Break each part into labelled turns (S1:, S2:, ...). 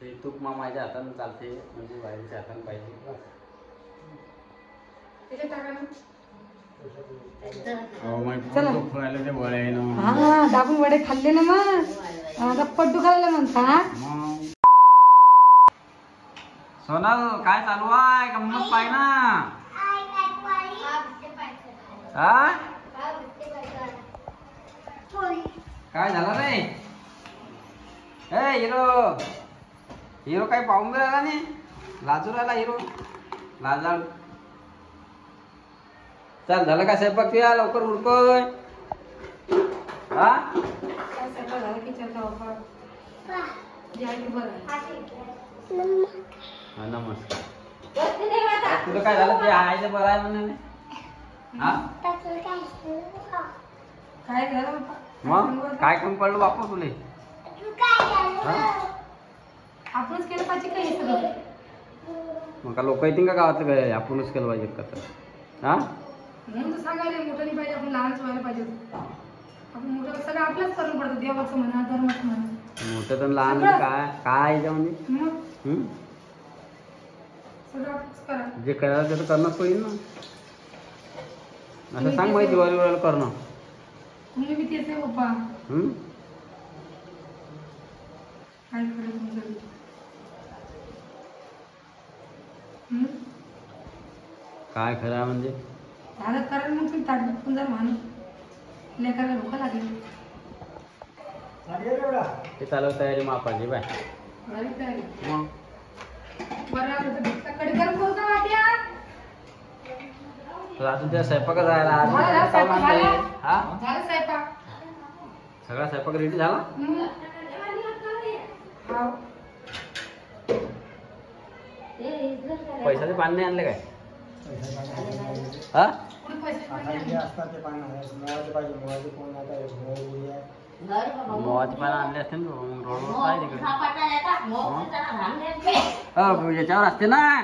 S1: ते तूप माझ्या हातानं चालते म्हणजे बाहेरच्या हातानं पाहिजे.
S2: हा दाबून वडे खाल्ले ना मग आता पट्टू खाल्ले म्हणता.
S1: सोनल काय चालू आहे? गंमत पाय ना. काय झालं रे? ए हिरो हिरो काही पाहून राहिला नाही. लाजू राहिला हिरो. लाजाळ. चल झालं का स्वयंपाक तुया? लवकर उरकोय. हा नमस्कार. तुला काय झालं? ते आहे बरं आहे म्हणे. हा
S2: काय झालं
S1: मग काय कमी पडलं बापू तुले?
S2: आपणच केलं पाहिजे काय हे सगळं?
S1: मग का लोक येतील का गावातलं काय आपणच केलं पाहिजे का? तर हा
S2: म्हणून तर सांगायला मोठं नाही पाहिजे, आपण लहानच व्हायला पाहिजे. आपण मोठं सगळं आपल्याच करून पडतं. देवाचं म्हणा, धर्माचं म्हणा.
S1: मोठं तर लहान काय काय याच्यामध्ये
S2: सगळं आपणच करा.
S1: जे करायला ते तर करणंच होईल ना. असं सांग माहिती दिवाळीला करणं.
S2: तुम्ही बी तेच आहे पप्पा. काय खरं तुमचं?
S1: काय खरं म्हणजे
S2: झालं कारण मग तुम्ही ताट पण जर माणूस लेकराला भूक लागली.
S1: ते चालू तयारी मापाची बाय.
S2: झाली तयारी
S1: मग
S2: बरं आलं तर भिक्काकडे करून बोलता वाट्या.
S1: अजून त्या स्वयंपाक जायला
S2: झाला स्वयंपाक झाला?
S1: हा
S2: झालं स्वयंपाक.
S1: सगळा स्वयंपाक रेडी झाला. पैशाचे पाणी नाही आणले काय? हा मोहाचे पानं आणले असते ना रोडवर काय तिकडे. याच्यावर असते ना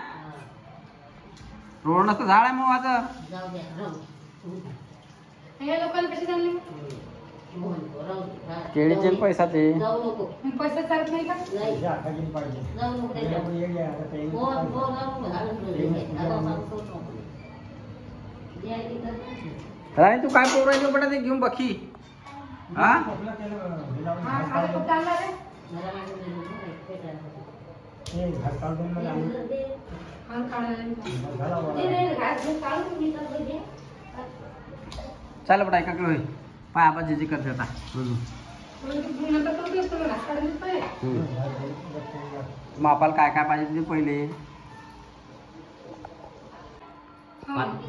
S1: रोड नसतं झाड आहे मोहाचं.
S2: लोकांना कशी चालली
S1: केळीचे पैसाचे
S2: पैसा चालत नाही का?
S1: राणी तू काय पोरायचं बेटा ते घेऊन बघी. हा चल बेटा एका होय पाय आबा जे करते आता. मापाला काय काय पाहिजे ते पहिले.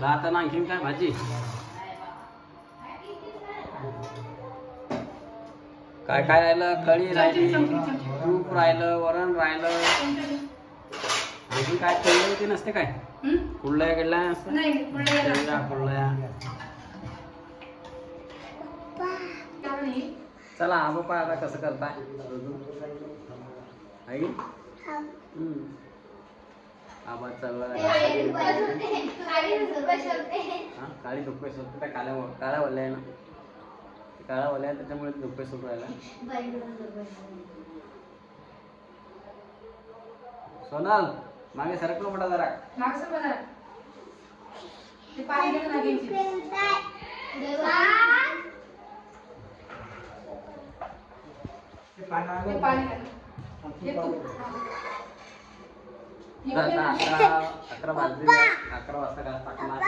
S1: जाताना आणखीन काय भाजी काय काय राहिलं? कढी राहिली, तूप राहिलं, वरण राहिलं. आणखी काय तळलं ते नसते काय? कुळल्या गेल्या असतं कुळल्या. चला आबा पाय आता कसं करताय. आबा काळी धुप्पे सोडते त्या काळ्या वल्ल्या आहे ना. काळा वल्ल्या आहे त्याच्यामुळे धुप्पे सोडून राहिला. सोनल मागे सरकलो मोठा जरा. अकरा वाजता घास टाकणार.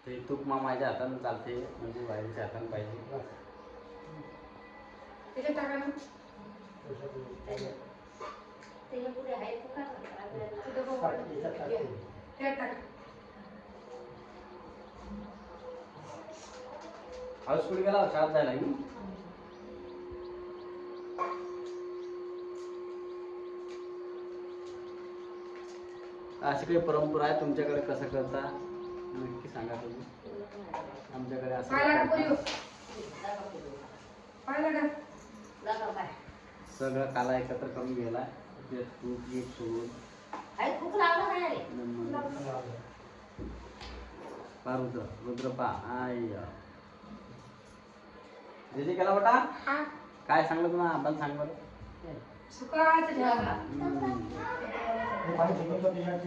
S1: ते तूप माझ्या हातानं चालते म्हणजे बाहेरच्या हातानं पाहिजे. हाऊस कुठे गेला? शाळेत जायला की अशी काही परंपरा आहे तुमच्याकडे? कसं करता नक्की सांगा तुम्ही. आमच्याकडे असं सगळं काला एकत्र करून गेला. तूप गीप सोडून पा रुद्र रुद्र पा आय दिदी केला बेटा काय सांगलं तुम्हाला आपण सांग बरं
S2: सुखाचं ठेवा.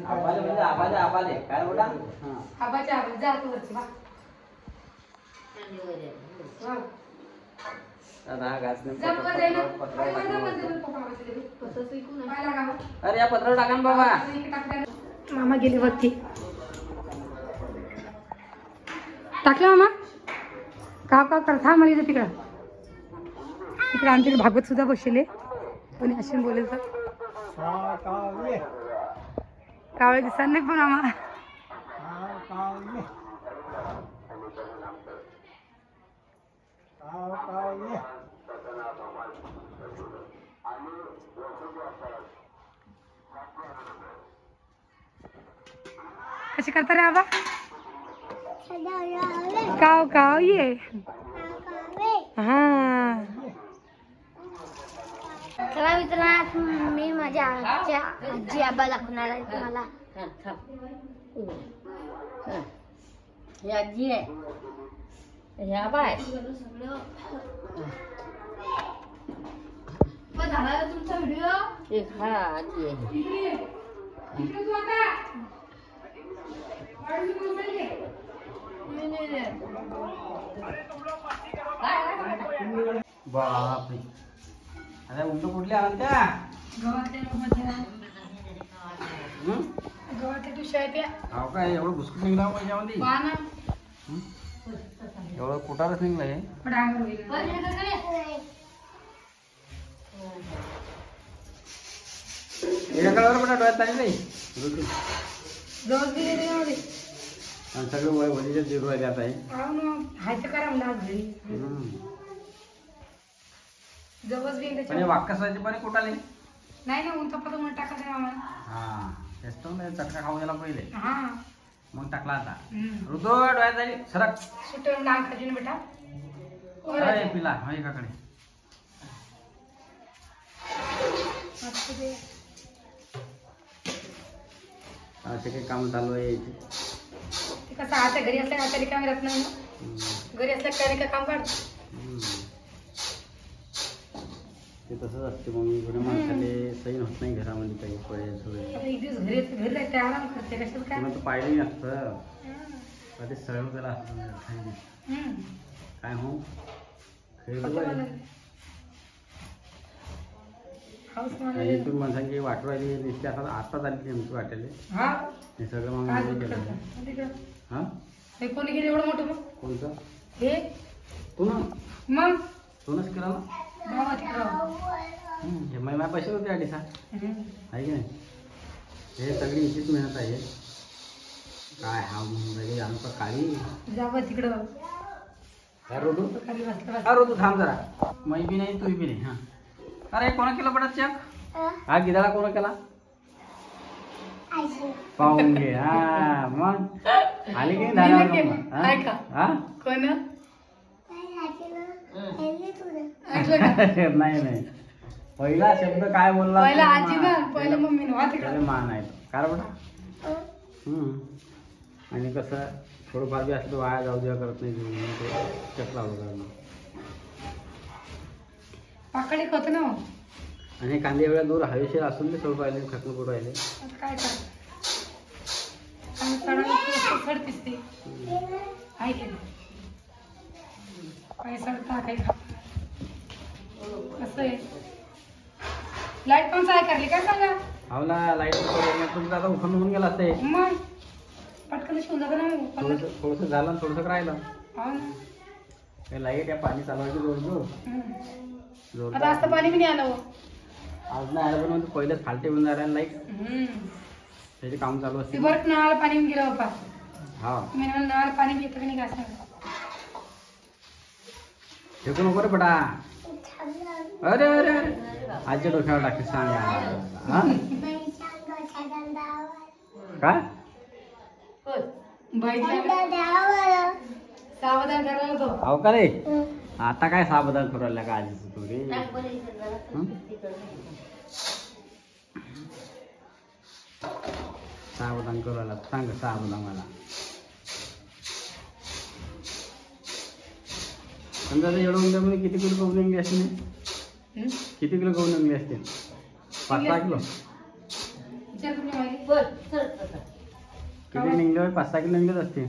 S1: आबाले म्हणजे आबाले काय बेटा हां
S2: आबाच्या आवाज जा तू वरची बा. हा.
S1: दादा हा घास नाही
S2: जा वर जाई ना.
S1: पत्रावर
S2: काय
S1: टाकून
S2: म्हणते
S1: बघतो.
S2: तू पप्पाचं ते? तसंच ऐकून आहे. काय लागावं?
S1: अरे या पत्रावर टाका ना बाबा
S2: इकडे टाकलं. मामा गेले वरती. टाकलं मामा का करता मला इथं तिकडं इकडे आमच्याकडे भागवत सुद्धा बसले कोणी अशी बोलेल तर कावळे दिसत नाही पण मामा कशी करता रे आबा काव काव ये हा
S3: चला मित्रांनो मी माझ्या आजी आबा दाखवणार आहे तुम्हाला.
S4: हे आजी आहे हे आबा आहे.
S2: तुमचा व्हिडिओ
S4: एक हा आजी आहे.
S1: बापरे अरे उंट कुठले आला त्या
S2: गव्हाच्या टुशा आहेत त्या.
S1: हो काय एवढं बुसकट निघला त्याच्यामध्ये
S2: पहा ना.
S1: एवढं कुटारच निघलं हे
S2: पण अंगावर होईल.
S1: एका कळवर पण डोळ्यात पाणी नाही
S2: जवळ गेले त्याच्यामध्ये.
S1: आणि सगळं वय वलीच्या जिरू आहे त्यात आहे
S2: हो ना. हायचं करा म्हणलं आज घरी. जवळच गेले
S1: पण हे
S2: त्याच्यावर.
S1: वाक्कासाचे पण कुठाले
S2: नाही ना ऊन तपत म्हणून टाकायचं मामा.
S1: हा तेच तो नाही चटका खाऊ गेला पहिले
S2: हा.
S1: मग टाकला आता
S2: हम्म.
S1: ऋतू डोळ्यात जाईल सरक
S2: सुट्टे लांब खाजी ना बेटा.
S1: अरे पिला हो एकाकडे
S2: मस्त ते.
S1: असे काही काम चालू आहे याची.
S2: ते कसं आता घरी असल्या का तरी काम राहत नाही ना. घरी असल्या काय काय काम काढ.
S1: ते तसंच असते मग कोणी माणसाले सही होत नाही घरामध्ये काही पळे सोय
S2: आता एक दिवस घरी राहते आराम करते कशाला काय.
S1: कोणा तर पाहिलंही नसतं कधी सळ त्याला
S2: हम्म.
S1: काय हो खेळ
S2: फक्त मला हाऊस मला
S1: आणि तुम्ही माणसांची वाटू राहिली नुसती आता झाली नेमकी वाटेल
S2: हा
S1: हे सगळं मग
S2: काय
S1: आम्ही
S2: बोलतो
S1: केलं
S2: करता? तिकडं.
S1: हां
S2: हे कोणी गेले एवढं मोठं मग
S1: कोणतं
S2: हे
S1: तू ना
S2: मग
S1: तूनच केला ना
S2: बाबा तिकडं.
S1: हे माझ्या पैसे होते अडीचा
S2: हम्म.
S1: आहे की नाही हे सगळी इथेच मेहनत आहे काय हा म्हणून आमचं काळी
S2: जावं तिकडं.
S1: काय रोडू
S2: खाली बसलं
S1: हा रोडू थांब जरा मै बी नाही तू बी नाही हां अरे कोणा केला पडत चेक हा गिदाळा कोणा केला पाहून घे हा मग आली की
S2: मी केलं.
S1: हा
S2: काय का?
S1: हा?
S2: कोण
S1: नाही नाही पहिला शब्द काय बोलला
S2: पहिला
S1: तो
S2: आजी
S1: मान.
S2: ना पहिलं मम्मी ना
S1: त्याला
S2: तिकडं.
S1: मान आहे तो. काय रे बेटा आणि कसं थोडंफार बी असलं तर वाया जाऊ द्या करत नाही म्हणून ते चक लावलं करणं
S2: पाकडे होत ना मग.
S1: आणि हे कांदे एवढ्या दूर हवेशीर असून ते सोड राहिले खटणं करून राहिले
S2: आता काय कर चढायला चढतीस ती आहे की नाही काय चढता काही खा कसं आहे लाईट पण काय करली काय सांगा
S1: हवला लाईट तुमचं आता उठून होऊन गेला असते
S2: मग पटकन शिवून जातं ना मग
S1: थोडंसं थोडंसं झालं आणि थोडंसं राहिलं
S2: हो ना.
S1: ते लाईट या पाणी चालवायची जोर जोर
S2: हम्म. आता असतं पाणी बी नाही आलं हो.
S1: आज नाही आलं पण म्हणजे पहिलेच फालटे होऊन जायला लाईट
S2: हम्म.
S1: त्याचे काम चालू
S2: ती
S1: असते
S2: बरं नळाला पाणी येऊन गेलं बाप्पा
S1: हा
S2: मी म्हणलं नळाला पाणी बी येतं की नाही काय सांगा
S1: फेकू नको रे बेटा अरे अरे अरे आजच्या डोक्यावर टाकी सांग हा काय
S2: सावधान करायला तो
S1: हो का रे आता काय साबधान करू राहिला का आजीचं तू रे हं? साबुदाणा करायला सांग साबुदाणा मला समजा एवढं उंड्यामध्ये किती किलो गहू निघले असते किती किलो गहू निघले असते 5-6 किलो किती निघले 5-6 किलो निघलेच असते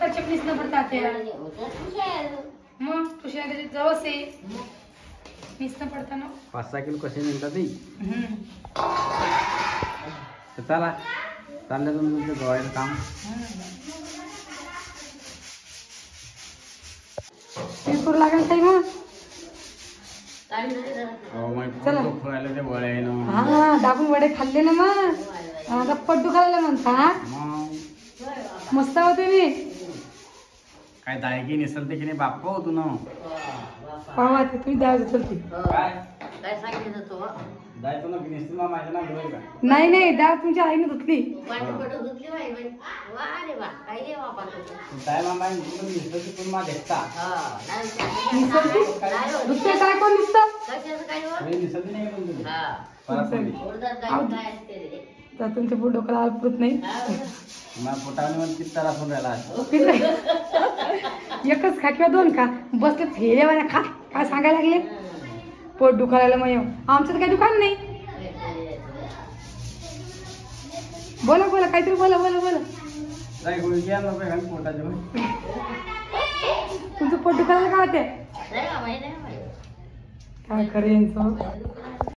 S2: तर चटणीच न पडतात मग तुझ्या जवळ मीच न पडताना
S1: 5-6 किलो कसे निघतात ते तर चला चाललं तुमचं गव्हाचं काम
S2: करू लागेल काही मग
S1: चला फळायला ते वळ आहे ना
S2: हा दाबून वडे खाल्ले ना मग आता पोट दुखायला म्हणता
S1: मग
S2: मस्त होते मी
S1: काय दायकी निसलते की नाही बाप्पा होतो ना
S2: पावा ते तुम्ही द्यायला चलते
S1: काय
S4: काय सांगितलं तो
S1: जायचं ना की निसतील मग माझ्या नाव घेऊन का
S2: नाही नाही डाळ तुमच्या आईने धुतली
S4: पाणी धुतली बाई वा रे वा काय रे बाबा
S1: काय मामा निसलते पण माझ्या देखता
S2: दुसरं काय कोण दिसतं
S4: कशाचं काय हो?
S1: निसलते नाही का तुम्ही
S4: हा
S1: परत नाही.
S4: उडदात डाळ काय असते रे
S2: तर तुमच्या पोट डोक्याला पुरत नाही
S1: मला पोटाने मध्ये किती त्रास होऊन राहिला आज.
S2: एकच खा किंवा 2 खा बसले फेऱ्यावाने खा काय सांगायला लागले पोट दुखायला मग येऊ आमचं तर काही दुकान नाही बोला बोला काहीतरी बोला बोला बोला
S1: काय गुळगी आणलं पाहिजे पोटाचे
S2: तुमचं पोट दुखायला काय होते
S4: नाही का माहिती नाही
S2: काय खरं यांचं